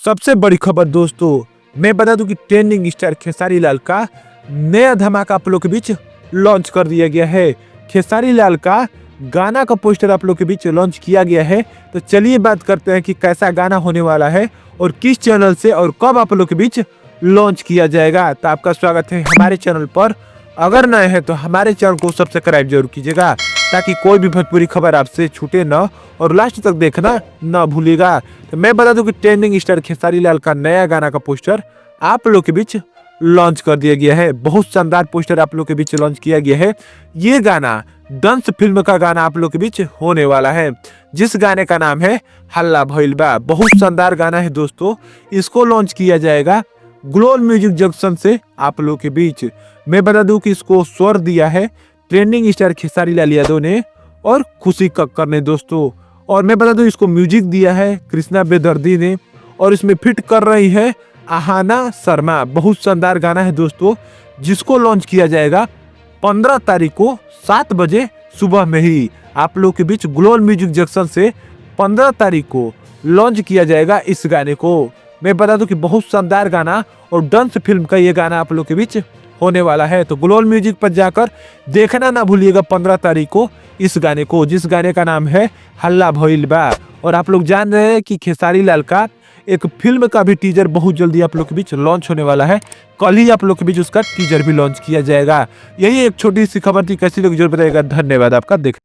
सबसे बड़ी खबर दोस्तों, मैं बता दूं कि ट्रेंडिंग स्टार खेसारी लाल का नया धमाका आप लोग के बीच लॉन्च कर दिया गया है। खेसारी लाल का गाना का पोस्टर आप लोग के बीच लॉन्च किया गया है। तो चलिए बात करते हैं कि कैसा गाना होने वाला है और किस चैनल से और कब आप लोग के बीच लॉन्च किया जाएगा। तो आपका स्वागत है हमारे चैनल पर। अगर नए हैं तो हमारे चैनल को सब्सक्राइब जरूर कीजिएगा ताकि कोई भी भोजपुरी खबर आपसे छूटे ना और लास्ट तक देखना ना भूलिएगा। तो मैं बता दूं कि ट्रेंडिंग स्टार खेसारी लाल का नया गाना का पोस्टर आप लोग के बीच लॉन्च कर दिया गया है। बहुत शानदार पोस्टर आप लोग के बीच लॉन्च किया गया है। ये गाना दंस फिल्म का गाना आप लोग के बीच होने वाला है, जिस गाने का नाम है हल्ला भइल बा। बहुत शानदार गाना है दोस्तों। इसको लॉन्च किया जाएगा ग्लोबल म्यूजिक जंक्शन से आप लोग के बीच। मैं बता दूं कि इसको स्वर दिया है ट्रेंडिंग स्टार खेसारी लाल यादव ने और खुशी कक्कर ने दोस्तों। और मैं बता दूं इसको म्यूजिक दिया है कृष्णा बेदर्दी ने और इसमें फिट कर रही है आहाना शर्मा। बहुत शानदार गाना है दोस्तों, जिसको लॉन्च किया जाएगा 15 तारीख को 7 बजे सुबह में ही आप लोग के बीच ग्लोबल म्यूजिक जंक्शन से 15 तारीख को लॉन्च किया जाएगा इस गाने को। मैं बता दूं कि बहुत शानदार गाना और डांस फिल्म का ये गाना आप लोग के बीच होने वाला है। तो ग्लोबल म्यूजिक पर जाकर देखना ना भूलिएगा 15 तारीख को इस गाने को, जिस गाने का नाम है हल्ला भइल बा। और आप लोग जान रहे हैं कि खेसारी लाल का एक फिल्म का भी टीजर बहुत जल्दी आप लोग के बीच लॉन्च होने वाला है। कल ही आप लोग के बीच उसका टीजर भी लॉन्च किया जाएगा। यही एक छोटी सी खबर थी, कैसी लगी जरूर बताइएगा। धन्यवाद आपका। देख